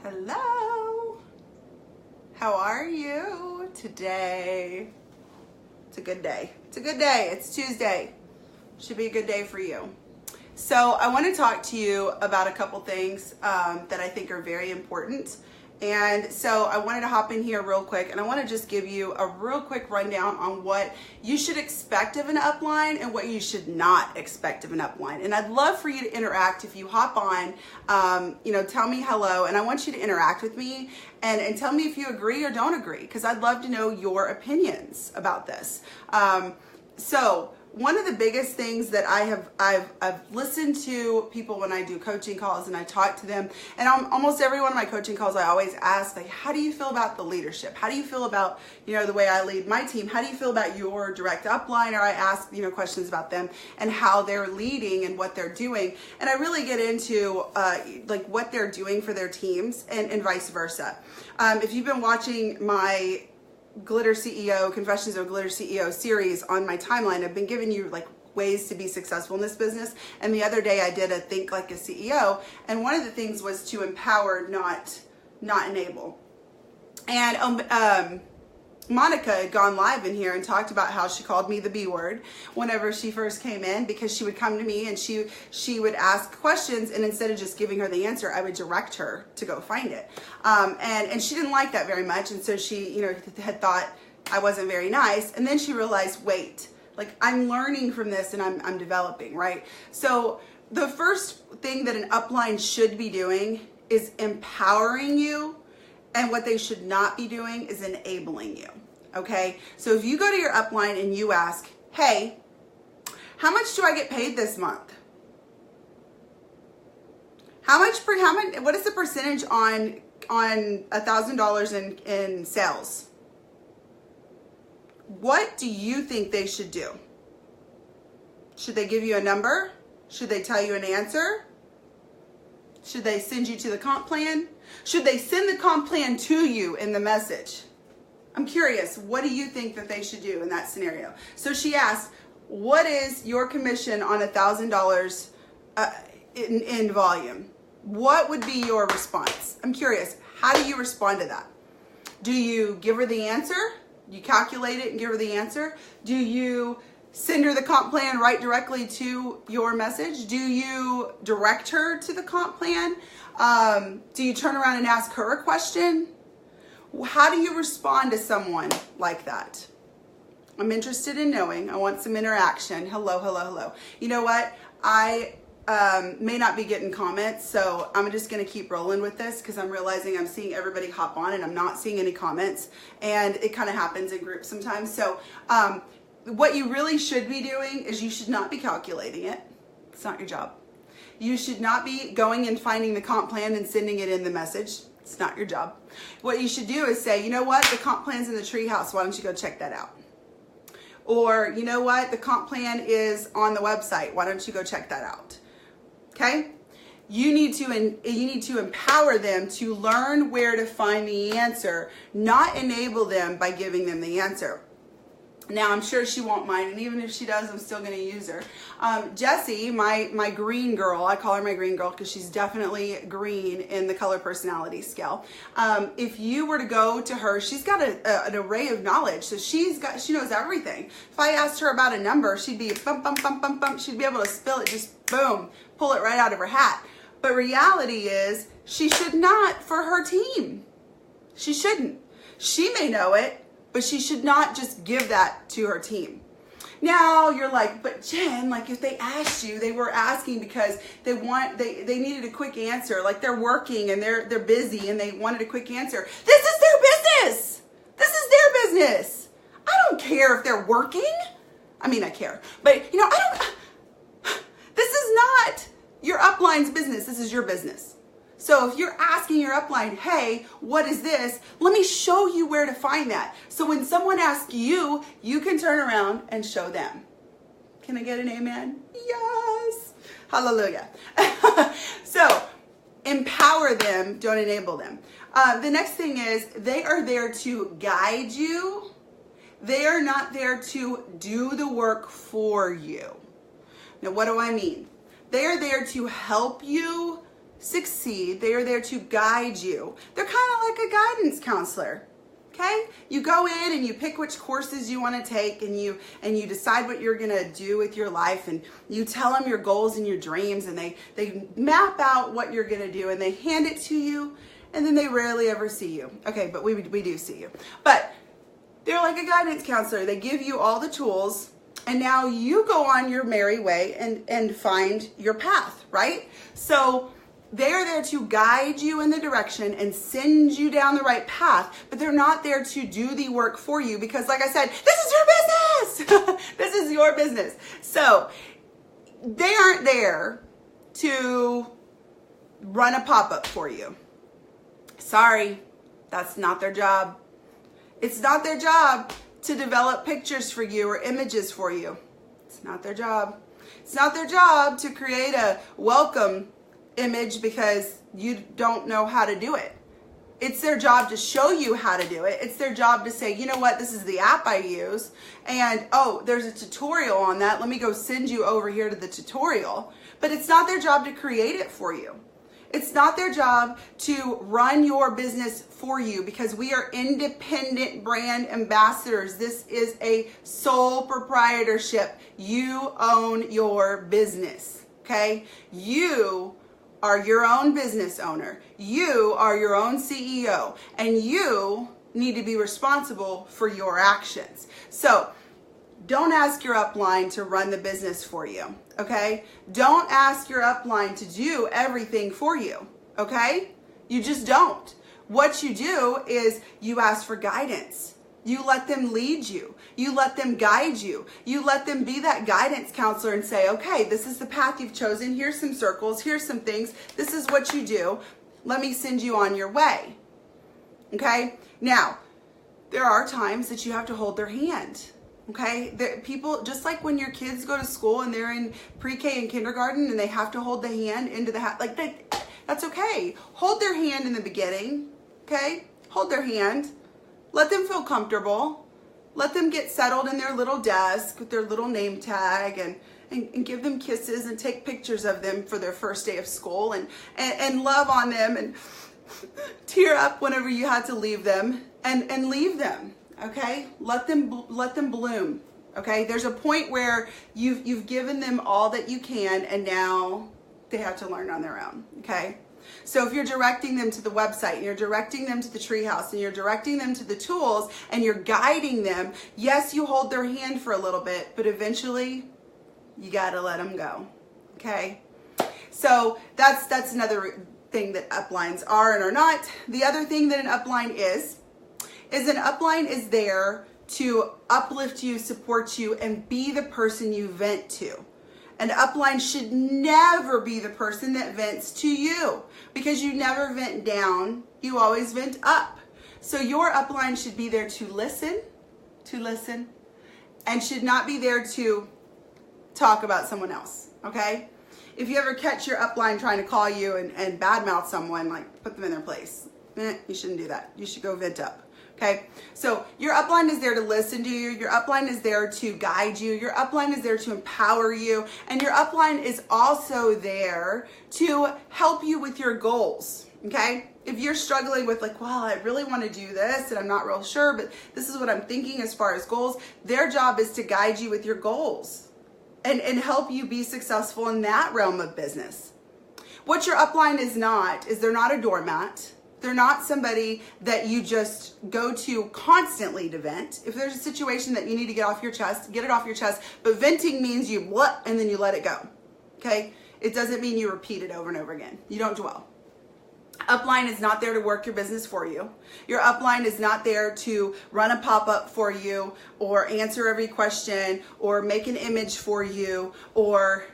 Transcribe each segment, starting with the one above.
Hello. How are you today? It's a good day. It's a good day. It's Tuesday. Should be a good day for you. So I want to talk to you about a couple things that I think are very important. And so I wanted to hop in here real quick, and I want to just give you a real quick rundown on what you should expect of an upline and what you should not expect of an upline. And I'd love for you to interact. If you hop on, tell me hello, and I want you to interact with me and tell me if you agree or don't agree, because I'd love to know your opinions about this. So one of the biggest things that I've listened to people when I do coaching calls and I talk to them, and on almost every one of my coaching calls I always ask, like, how do you feel about the leadership? How do you feel about, the way I lead my team? How do you feel about your direct upline? Or I ask, questions about them and how they're leading and what they're doing. And I really get into what they're doing for their teams and vice versa. If you've been watching my Glitter CEO, Confessions of a Glitter CEO series on my timeline, I've been giving you ways to be successful in this business. And the other day I did a Think Like a CEO. And one of the things was to empower, not enable. And Monica had gone live in here and talked about how she called me the B word whenever she first came in, because she would come to me and she would ask questions, and instead of just giving her the answer, I would direct her to go find it. And she didn't like that very much, and so she had thought I wasn't very nice. And then she realized, wait, I'm learning from this and I'm developing, right? So the first thing that an upline should be doing is empowering you. And what they should not be doing is enabling you, okay? So if you go to your upline and you ask, hey, how much do I get paid this month? What is the percentage on $1,000 in sales? What do you think they should do? Should they give you a number? Should they tell you an answer? Should they send you to the comp plan? Should they send the comp plan to you in the message? I'm curious, what do you think that they should do in that scenario? So she asked, what is your commission on $1,000 in volume? What would be your response? I'm curious, how do you respond to that? Do you give her the answer? You calculate it and give her the answer? Do you send her the comp plan right directly to your message? Do you direct her to the comp plan? Do you turn around and ask her a question? How do you respond to someone like that? I'm interested in knowing. I want some interaction. Hello, hello, hello. You know what? I may not be getting comments, so I'm just going to keep rolling with this, because I'm realizing I'm seeing everybody hop on and I'm not seeing any comments, and it kind of happens in groups sometimes. So what you really should be doing is you should not be calculating it. It's not your job. You should not be going and finding the comp plan and sending it in the message. It's not your job. What you should do is say, you know what? The comp plan's in the treehouse. Why don't you go check that out? Or, you know what? The comp plan is on the website. Why don't you go check that out? Okay? You need to empower them to learn where to find the answer, not enable them by giving them the answer. Now, I'm sure she won't mind, and even if she does, I'm still going to use her. Jessie, my green girl, I call her my green girl because she's definitely green in the color personality scale. If you were to go to her, she's got an array of knowledge, so she knows everything. If I asked her about a number, she'd be bump, bump, bump, bump, bump. She'd be able to spill it, just boom, pull it right out of her hat. But reality is, she should not for her team. She shouldn't. She may know it, but she should not just give that to her team. Now you're like, but Jen, if they asked you, they were asking because they needed a quick answer. They're working and they're busy and they wanted a quick answer. This is their business. This is their business. I don't care if they're working. I mean, I care, but I don't. This is not your upline's business. This is your business. So if you're asking your upline, hey, what is this? Let me show you where to find that. So when someone asks you, you can turn around and show them. Can I get an amen? Yes. Hallelujah. So empower them, don't enable them. The next thing is they are there to guide you. They are not there to do the work for you. Now, what do I mean? They are there to help you succeed. They are there to guide you. They're kind of like a guidance counselor. Okay? You go in and you pick which courses you want to take, and you decide what you're going to do with your life, and you tell them your goals and your dreams, and they map out what you're going to do, and they hand it to you, and then they rarely ever see you. Okay, but we do see you. But they're like a guidance counselor. They give you all the tools, and now you go on your merry way and find your path, right? So they are there to guide you in the direction and send you down the right path, but they're not there to do the work for you because, like I said, this is your business. This is your business. So they aren't there to run a pop-up for you. Sorry, that's not their job. It's not their job to develop pictures for you or images for you. It's not their job. It's not their job to create a welcome image because you don't know how to do it. It's their job to show you how to do it. It's their job to say, you know what, this is the app I use, and oh, there's a tutorial on that. Let me go send you over here to the tutorial. But it's not their job to create it for you. It's not their job to run your business for you because we are independent brand ambassadors. This is a sole proprietorship. You own your business, okay? You are your own business owner. You are your own CEO, and you need to be responsible for your actions. So don't ask your upline to run the business for you, okay? Don't ask your upline to do everything for you, okay? You just don't. What you do is you ask for guidance. You let them lead you. You let them guide you. You let them be that guidance counselor and say, okay, this is the path you've chosen. Here's some circles. Here's some things. This is what you do. Let me send you on your way. Okay? Now, there are times that you have to hold their hand. Okay? People, just like when your kids go to school and they're in pre-K and kindergarten and they have to hold the hand into the like that's okay. Hold their hand in the beginning. Okay? Hold their hand. Let them feel comfortable. Let them get settled in their little desk with their little name tag and give them kisses and take pictures of them for their first day of school and love on them and tear up whenever you had to leave them and leave them, okay? Let them bloom, okay? There's a point where you've given them all that you can and now they have to learn on their own, okay? So if you're directing them to the website, and you're directing them to the treehouse, and you're directing them to the tools, and you're guiding them, yes, you hold their hand for a little bit, but eventually you got to let them go. Okay? So that's another thing that uplines are and are not. The other thing that an upline is an upline is there to uplift you, support you, and be the person you vent to. An upline should never be the person that vents to you because you never vent down, you always vent up. So your upline should be there to listen, and should not be there to talk about someone else, okay? If you ever catch your upline trying to call you and badmouth someone, like put them in their place. You shouldn't do that. You should go vent up. Okay, so your upline is there to listen to you. Your upline is there to guide you. Your upline is there to empower you. And your upline is also there to help you with your goals. Okay, if you're struggling with like, well, I really want to do this and I'm not real sure, but this is what I'm thinking as far as goals, their job is to guide you with your goals and help you be successful in that realm of business. What your upline is not, is they're not a doormat. They're not somebody that you just go to constantly to vent. If there's a situation that you need to get off your chest, get it off your chest. But venting means you what, and then you let it go. Okay? It doesn't mean you repeat it over and over again. You don't dwell. Upline is not there to work your business for you. Your upline is not there to run a pop-up for you or answer every question or make an image for you or,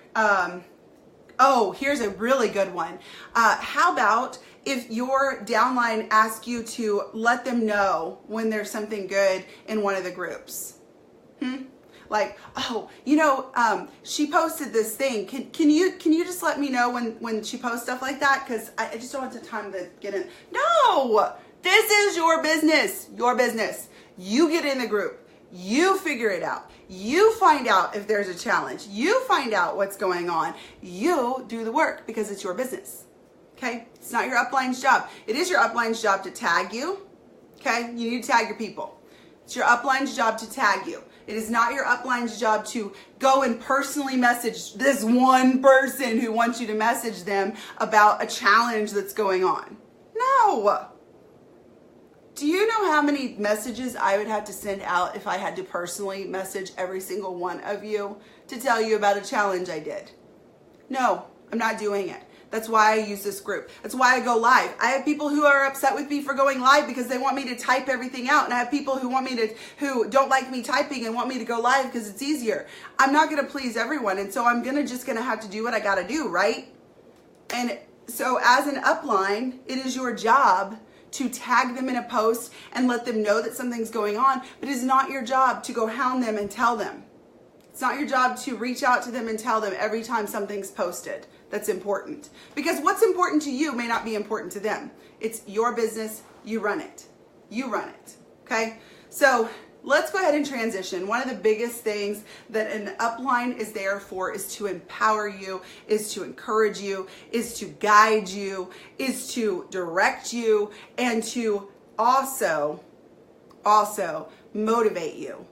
oh, here's a really good one. How about if your downline asks you to let them know when there's something good in one of the groups? Like, oh, you know, she posted this thing. Can you just let me know when she posts stuff like that? Because I just don't have the time to get in. No, this is your business. Your business. You get in the group. You figure it out. You find out if there's a challenge. You find out what's going on. You do the work because it's your business. Okay? It's not your upline's job. It is your upline's job to tag you. Okay? You need to tag your people. It's your upline's job to tag you. It is not your upline's job to go and personally message this one person who wants you to message them about a challenge that's going on. No. Do you know how many messages I would have to send out if I had to personally message every single one of you to tell you about a challenge I did? No, I'm not doing it. That's why I use this group. That's why I go live. I have people who are upset with me for going live because they want me to type everything out. And I have people who don't like me typing and want me to go live because it's easier. I'm not going to please everyone. And so I'm just going to have to do what I got to do, right? And so as an upline, it is your job to tag them in a post and let them know that something's going on, but it's not your job to go hound them and tell them. It's not your job to reach out to them and tell them every time something's posted that's important. Because what's important to you may not be important to them. It's your business. You run it. You run it. Okay? So let's go ahead and transition. One of the biggest things that an upline is there for is to empower you, is to encourage you, is to guide you, is to direct you, and to also motivate you.